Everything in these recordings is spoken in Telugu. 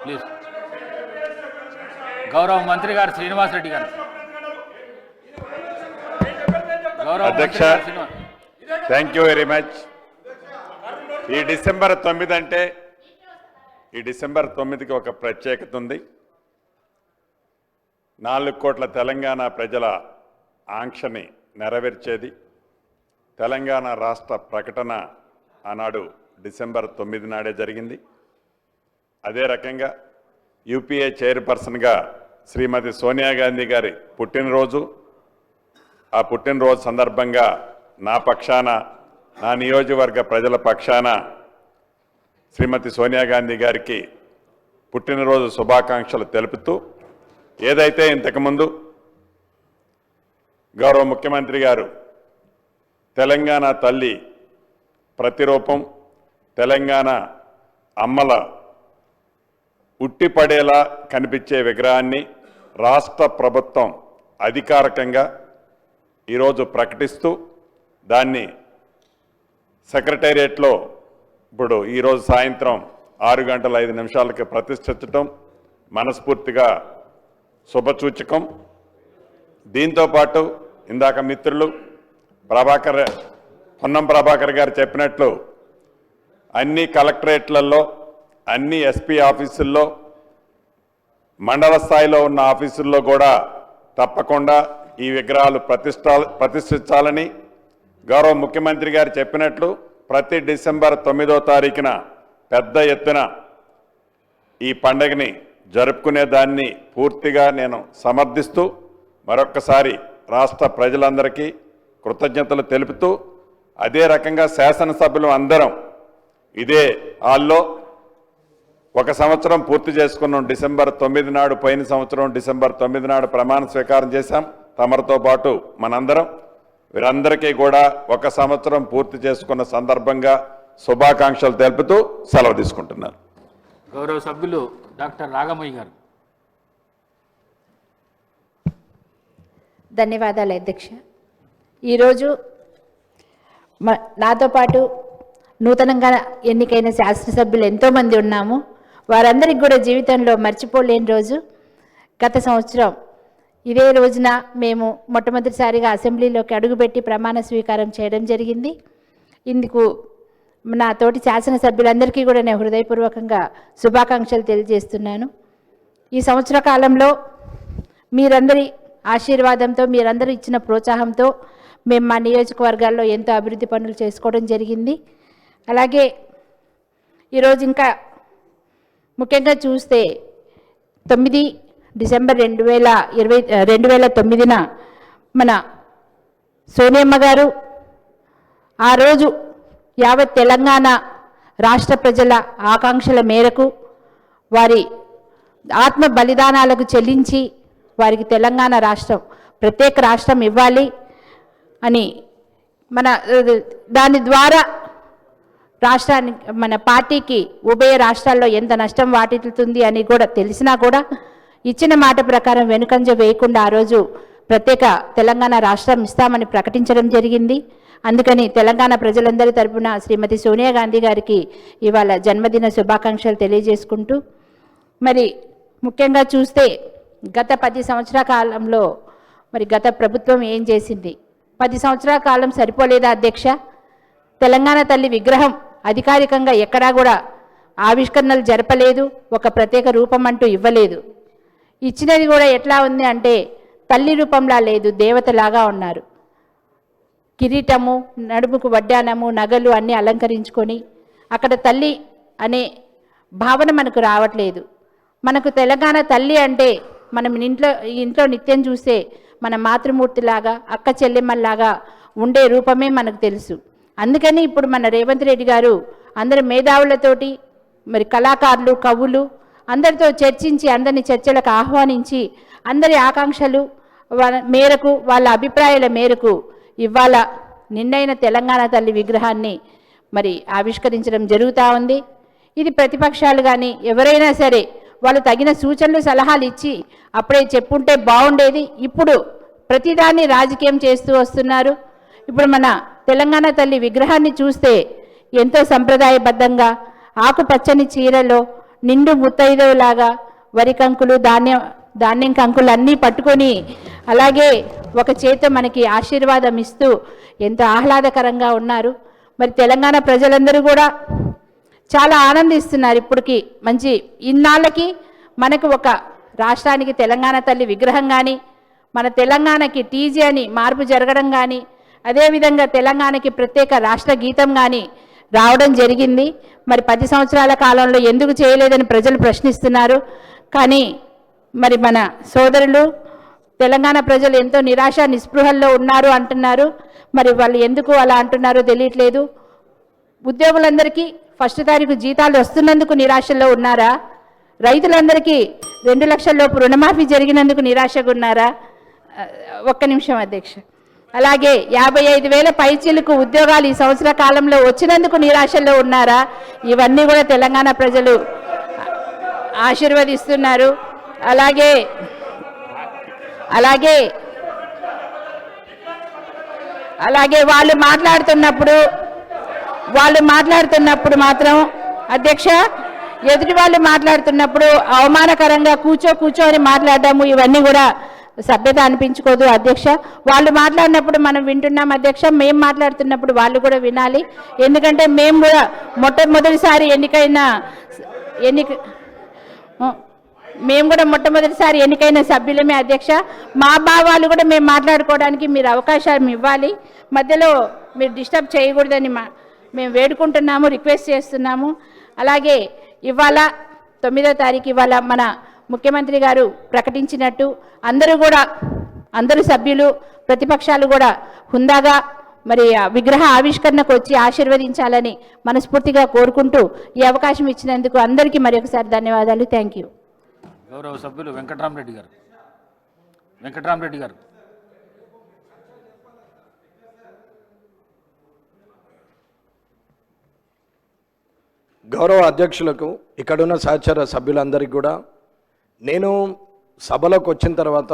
ప్లీజ్. గౌరవ మంత్రి గారు శ్రీనివాస్ రెడ్డి గారు. అధ్యక్ష, థ్యాంక్ యూ వెరీ మచ్. ఈ డిసెంబర్ 9 అంటే ఈ డిసెంబర్ 9కి ఒక ప్రత్యేకత ఉంది. 4 కోట్ల తెలంగాణ ప్రజల ఆంక్షని నెరవేర్చేది. తెలంగాణ రాష్ట్ర ప్రకటన ఆనాడు డిసెంబర్ 9 నాడే జరిగింది. అదే రకంగా యూపీఏ చైర్పర్సన్గా శ్రీమతి సోనియా గాంధీ గారి పుట్టినరోజు. ఆ పుట్టినరోజు సందర్భంగా నా పక్షాన, నా నియోజకవర్గ ప్రజల పక్షాన శ్రీమతి సోనియా గాంధీ గారికి పుట్టినరోజు శుభాకాంక్షలు తెలుపుతూ, ఏదైతే ఇంతకుముందు గౌరవ ముఖ్యమంత్రి గారు తెలంగాణ తల్లి ప్రతిరూపం, తెలంగాణ అమ్మల ఉట్టిపడేలా కనిపించే విగ్రహాన్ని రాష్ట్ర ప్రభుత్వం అధికారికంగా ఈరోజు ప్రకటిస్తూ దాన్ని సెక్రటేరియట్లో ఇప్పుడు ఈరోజు సాయంత్రం 6:05 ప్రతిష్ఠించడం మనస్ఫూర్తిగా శుభసూచకం. దీంతోపాటు ఇందాక మిత్రులు పొన్నం ప్రభాకర్ గారు చెప్పినట్లు అన్ని కలెక్టరేట్లలో, అన్ని ఎస్పీ ఆఫీసుల్లో, మండల స్థాయిలో ఉన్న ఆఫీసుల్లో కూడా తప్పకుండా ఈ విగ్రహాలు ప్రతిష్ఠించాలని గౌరవ ముఖ్యమంత్రి గారు చెప్పినట్లు ప్రతి డిసెంబర్ 9వ తారీఖున పెద్ద ఎత్తున ఈ పండుగని జరుపుకునే దాన్ని పూర్తిగా నేను సమర్థిస్తూ మరొక్కసారి రాష్ట్ర ప్రజలందరికీ కృతజ్ఞతలు తెలుపుతూ, అదే రకంగా శాసనసభ్యులు అందరం ఇదే హాల్లో 1 సంవత్సరం పూర్తి చేసుకున్నాం. డిసెంబర్ 9 నాడు, పోయిన సంవత్సరం డిసెంబర్ 9 నాడు ప్రమాణ స్వీకారం చేశాం. తమరితో పాటు మనందరం వీరందరికీ కూడా 1 సంవత్సరం పూర్తి చేసుకున్న సందర్భంగా శుభాకాంక్షలు తెలుపుతూ సెలవు తీసుకుంటున్నారు. గౌరవ సభ్యులు డాక్టర్ రాగమయ్య గారు. ధన్యవాదాలు అధ్యక్ష. ఈరోజు నాతో పాటు నూతనంగా ఎన్నికైన శాసనసభ్యులు ఎంతోమంది ఉన్నాము. వారందరికీ కూడా జీవితంలో మర్చిపోలేని రోజు. గత సంవత్సరం ఇదే రోజున మేము మొట్టమొదటిసారిగా అసెంబ్లీలోకి అడుగుపెట్టి ప్రమాణ స్వీకారం చేయడం జరిగింది. ఇందుకు నా తోటి శాసనసభ్యులందరికీ కూడా నేను హృదయపూర్వకంగా శుభాకాంక్షలు తెలియజేస్తున్నాను. ఈ సంవత్సర కాలంలో మీరందరి ఆశీర్వాదంతో, మీరందరూ ఇచ్చిన ప్రోత్సాహంతో మేము మా నియోజకవర్గాల్లో ఎంతో అభివృద్ధి పనులు చేసుకోవడం జరిగింది. అలాగే ఈరోజు ఇంకా ముఖ్యంగా చూస్తే 9 డిసెంబర్ 2009 మన సోనియమ్మ గారు ఆ రోజు యావత్ తెలంగాణ రాష్ట్ర ప్రజల ఆకాంక్షల మేరకు వారి ఆత్మ బలిదానాలకు చెల్లించి వారికి తెలంగాణ రాష్ట్రం, ప్రత్యేక రాష్ట్రం ఇవ్వాలి అని దాని ద్వారా రాష్ట్రానికి, మన పార్టీకి ఉభయ రాష్ట్రాల్లో ఎంత నష్టం వాటిల్లుతుంది అని కూడా తెలిసినా కూడా ఇచ్చిన మాట ప్రకారం వెనుకంజ వేయకుండా ఆ రోజు ప్రత్యేక తెలంగాణ రాష్ట్రం ఇస్తామని ప్రకటించడం జరిగింది. అందుకని తెలంగాణ ప్రజలందరి తరపున శ్రీమతి సోనియా గాంధీ గారికి ఇవాళ జన్మదిన శుభాకాంక్షలు తెలియజేసుకుంటూ, మరి ముఖ్యంగా చూస్తే గత 10 సంవత్సరాల కాలంలో మరి గత ప్రభుత్వం ఏం చేసింది? 10 సంవత్సరాల కాలం సరిపోలేదా అధ్యక్ష? తెలంగాణ తల్లి విగ్రహం అధికారికంగా ఎక్కడా కూడా ఆవిష్కరణలు జరపలేదు, ఒక ప్రత్యేక రూపం అంటూ ఇవ్వలేదు. ఇచ్చినది కూడా ఎట్లా ఉంది అంటే తల్లి రూపంలా లేదు, దేవతలాగా ఉన్నారు. కిరీటము, నడుముకు వడ్డానము, నగలు అన్నీ అలంకరించుకొని అక్కడ తల్లి అనే భావన మనకు రావట్లేదు. మనకు తెలంగాణ తల్లి అంటే మనం ఇంట్లో నిత్యం చూస్తే మన మాతృమూర్తిలాగా, అక్క చెల్లెమ్మల్లాగా ఉండే రూపమే మనకు తెలుసు. అందుకని ఇప్పుడు మన రేవంత్ రెడ్డి గారు అందరి మేధావులతోటి, మరి కళాకారులు, కవులు అందరితో చర్చించి, అందరిని చర్చలకు ఆహ్వానించి, అందరి ఆకాంక్షలు మేరకు, వాళ్ళ అభిప్రాయాల మేరకు ఇవాళ నిండైన తెలంగాణ తల్లి విగ్రహాన్ని మరి ఆవిష్కరించడం జరుగుతూ ఉంది. ఇది ప్రతిపక్షాలు కానీ ఎవరైనా సరే వాళ్ళు తగిన సూచనలు, సలహాలు ఇచ్చి అప్పుడే చెప్పుంటే బాగుండేది. ఇప్పుడు ప్రతిదాన్ని రాజకీయం చేస్తూ వస్తున్నారు. ఇప్పుడు మన తెలంగాణ తల్లి విగ్రహాన్ని చూస్తే ఎంతో సంప్రదాయబద్ధంగా ఆకుపచ్చని చీరలో నిండు ముత్తైదులాగా వరి కంకులు ధాన్యం కంకులు అన్నీ పట్టుకొని అలాగే ఒక చేత మనకి ఆశీర్వాదం ఇస్తూ ఎంతో ఆహ్లాదకరంగా ఉన్నారు. మరి తెలంగాణ ప్రజలందరూ కూడా చాలా ఆనందిస్తున్నారు. ఇప్పటికి మంచి ఇన్నాళ్ళకి మనకు ఒక రాష్ట్రానికి తెలంగాణ తల్లి విగ్రహం కానీ, మన తెలంగాణకి టీజీ అని మార్పు జరగడం కానీ, అదేవిధంగా తెలంగాణకి ప్రత్యేక రాష్ట్ర గీతం కానీ రావడం జరిగింది. మరి 10 సంవత్సరాల కాలంలో ఎందుకు చేయలేదని ప్రజలు ప్రశ్నిస్తున్నారు. కానీ మరి మన సోదరులు తెలంగాణ ప్రజలు ఎంతో నిరాశ నిస్పృహల్లో ఉన్నారు అంటున్నారు. మరి వాళ్ళు ఎందుకు అలా అంటున్నారో తెలియట్లేదు. ఉద్యోగులందరికీ 1 తారీఖు జీతాలు వస్తున్నందుకు నిరాశలో ఉన్నారా? రైతులందరికీ 2 లక్షల లోపు రుణమాఫీ జరిగినందుకు నిరాశగా ఉన్నారా? ఒక్క నిమిషం అధ్యక్ష. అలాగే 55,000 పైచీలకు ఉద్యోగాలు ఈ సంవత్సర కాలంలో వచ్చినందుకు నిరాశలో ఉన్నారా? ఇవన్నీ కూడా తెలంగాణ ప్రజలు ఆశీర్వదిస్తున్నారు. అలాగే వాళ్ళు మాట్లాడుతున్నప్పుడు మాత్రం అధ్యక్ష, ఎదుటి వాళ్ళు మాట్లాడుతున్నప్పుడు అవమానకరంగా కూర్చో అని మాట్లాడము ఇవన్నీ కూడా సభ్యత అనిపించుకోదు అధ్యక్ష. వాళ్ళు మాట్లాడినప్పుడు మనం వింటున్నాం అధ్యక్ష, మేము మాట్లాడుతున్నప్పుడు వాళ్ళు కూడా వినాలి. ఎందుకంటే మేము కూడా మొట్టమొదటిసారి ఎన్నికైన సభ్యులమే అధ్యక్ష. మా భావాలు కూడా మేము మాట్లాడుకోవడానికి మీరు అవకాశం ఇవ్వాలి. మధ్యలో మీరు డిస్టర్బ్ చేయకూడదని మేము వేడుకుంటున్నాము, రిక్వెస్ట్ చేస్తున్నాము. అలాగే ఇవాళ 9వ తారీఖు ఇవాళ మన ముఖ్యమంత్రి గారు ప్రకటించినట్టు అందరూ సభ్యులు ప్రతిపక్షాలు కూడా హుందాగా మరి విగ్రహ ఆవిష్కరణకు వచ్చి ఆశీర్వదించాలని మనస్ఫూర్తిగా కోరుకుంటూ ఈ అవకాశం ఇచ్చినందుకు అందరికీ మరి ఒకసారి ధన్యవాదాలు. Thank you. గౌరవ సభ్యులు వెంకట్రామరెడ్డి గారు. గౌరవ అధ్యక్షులకు, ఇక్కడున్న సహచర సభ్యులందరికీ కూడా నేను సభలోకి వచ్చిన తర్వాత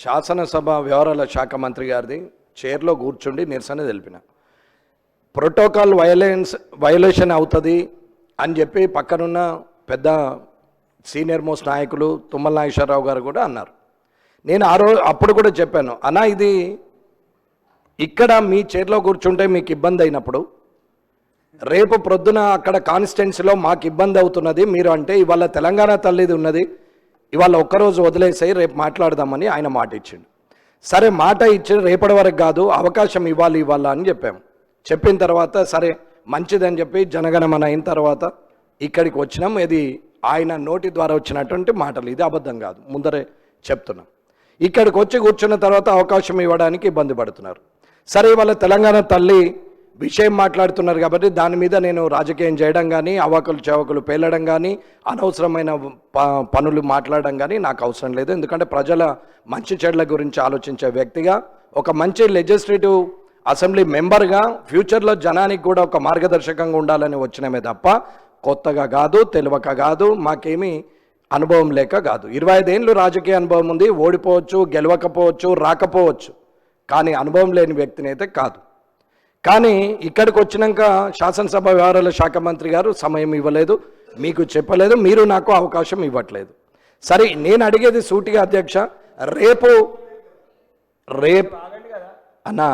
శాసనసభ వ్యవహారాల శాఖ మంత్రి గారిది చైర్లో కూర్చుండి నిరసన తెలిపిన. ప్రోటోకాల్ వయలేషన్ అవుతుంది అని చెప్పి పక్కనున్న పెద్ద సీనియర్ మోస్ట్ నాయకులు తుమ్మల నాగేశ్వరరావు గారు కూడా అన్నారు. నేను అప్పుడు కూడా చెప్పాను, అన్నా ఇది ఇక్కడ మీ చైర్లో కూర్చుంటే మీకు ఇబ్బంది అయినప్పుడు రేపు ప్రొద్దున అక్కడ కాన్స్టిట్యున్సీలో మాకు ఇబ్బంది అవుతున్నది మీరు అంటే ఇవాళ తెలంగాణ తల్లిది ఉన్నది, ఇవాళ ఒక్కరోజు వదిలేసాయి రేపు మాట్లాడదామని ఆయన మాట ఇచ్చిండు. సరే మాట ఇచ్చి రేపటి వరకు కాదు అవకాశం ఇవ్వాలి అని చెప్పాము. చెప్పిన తర్వాత సరే మంచిదని చెప్పి జనగణమన అయిన తర్వాత ఇక్కడికి వచ్చినాం. ఇది ఆయన నోటి ద్వారా వచ్చినటువంటి మాటలు, ఇది అబద్ధం కాదు, ముందరే చెప్తున్నాం. ఇక్కడికి వచ్చి కూర్చున్న తర్వాత అవకాశం ఇవ్వడానికి ఇబ్బంది పడుతున్నారు. సరే ఇవాళ తెలంగాణ తల్లి విషయం మాట్లాడుతున్నారు కాబట్టి దాని మీద నేను రాజకీయం చేయడం కానీ అవాకులు చవకులు పేలడం కానీ అనవసరమైన పనులు మాట్లాడడం కానీ నాకు అవసరం లేదు. ఎందుకంటే ప్రజల మంచి చెడ్ల గురించి ఆలోచించే వ్యక్తిగా, ఒక మంచి లెజిస్లేటివ్ అసెంబ్లీ మెంబర్గా ఫ్యూచర్లో జనానికి కూడా ఒక మార్గదర్శకంగా ఉండాలని వచ్చినమే తప్ప కొత్తగా కాదు, తెలియక కాదు, మాకేమీ అనుభవం లేక కాదు. 25 ఏళ్ళు రాజకీయ అనుభవం ఉంది. ఓడిపోవచ్చు, గెలవకపోవచ్చు, రాకపోవచ్చు, కానీ అనుభవం లేని వ్యక్తిని అయితే కాదు. కానీ ఇక్కడికి వచ్చినాక శాసనసభ వ్యవహారాల శాఖ మంత్రి గారు సమయం ఇవ్వలేదు, మీకు చెప్పలేదు, మీరు నాకు అవకాశం ఇవ్వట్లేదు. సరే నేను అడిగేది సూటిగా అధ్యక్ష, రేపు అన్నా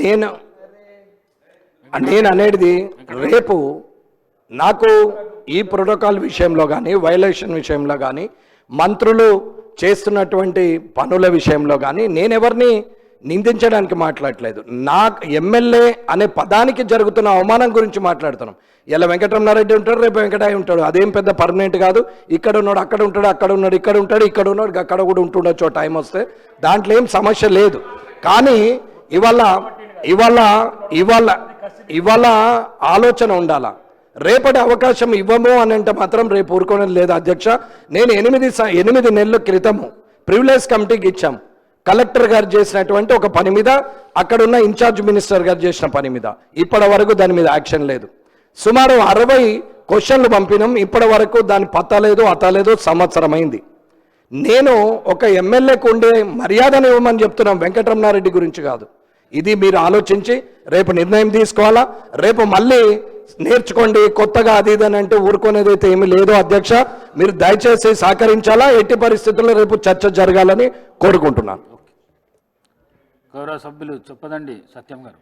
నేను అనేది రేపు నాకు ఈ ప్రోటోకాల్ విషయంలో కానీ వయలేషన్ విషయంలో కానీ మంత్రులు చేస్తున్నటువంటి పనుల విషయంలో కానీ నేనెవరిని నిందించడానికి మాట్లాడలేదు. నాకు ఎమ్మెల్యే అనే పదానికి జరుగుతున్న అవమానం గురించి మాట్లాడుతున్నాం. ఇలా వెంకటరమణారెడ్డి ఉంటాడు, రేపు వెంకటయ్య ఉంటాడు, అదేం పెద్ద పర్మనెంట్ కాదు. ఇక్కడ ఉన్నాడు అక్కడ ఉంటాడు, అక్కడ ఉన్నాడు ఇక్కడ ఉంటాడు, ఇక్కడ ఉన్నాడు అక్కడ కూడా ఉంటుండొచ్చు టైం వస్తే, దాంట్లో ఏం సమస్య లేదు. కానీ ఇవాళ ఆలోచన ఉండాలా. రేపటి అవకాశం ఇవ్వము అని అంటే మాత్రం రేపు ఊరుకోవడం లేదు అధ్యక్ష. నేను 8 నెలల క్రితము ప్రివిలేజ్ కమిటీకి ఇచ్చాం. కలెక్టర్ గారు చేసినటువంటి ఒక పని మీద, అక్కడున్న ఇన్ఛార్జ్ మినిస్టర్ గారు చేసిన పని మీద ఇప్పటి వరకు దాని మీద యాక్షన్ లేదు. సుమారు 60 క్వశ్చన్లు పంపినాం, ఇప్పటి వరకు దాని పత్తలేదు అతలేదు, సంవత్సరం అయింది. నేను ఒక ఎమ్మెల్యేకు ఉండే మర్యాదను ఇవ్వమని చెప్తున్నాం, వెంకటరమణారెడ్డి గురించి కాదు. ఇది మీరు ఆలోచించి రేపు నిర్ణయం తీసుకోవాలా. రేపు మళ్ళీ నేర్చుకోండి, కొత్తగా అది ఇది అని అంటే ఊరుకునేది అయితే ఏమీ లేదు అధ్యక్ష. మీరు దయచేసి సహకరించాలా, ఎట్టి పరిస్థితుల్లో రేపు చర్చ జరగాలని కోరుకుంటున్నాను. గౌరవ సభ్యులు చొప్పదండి సత్యం గారు.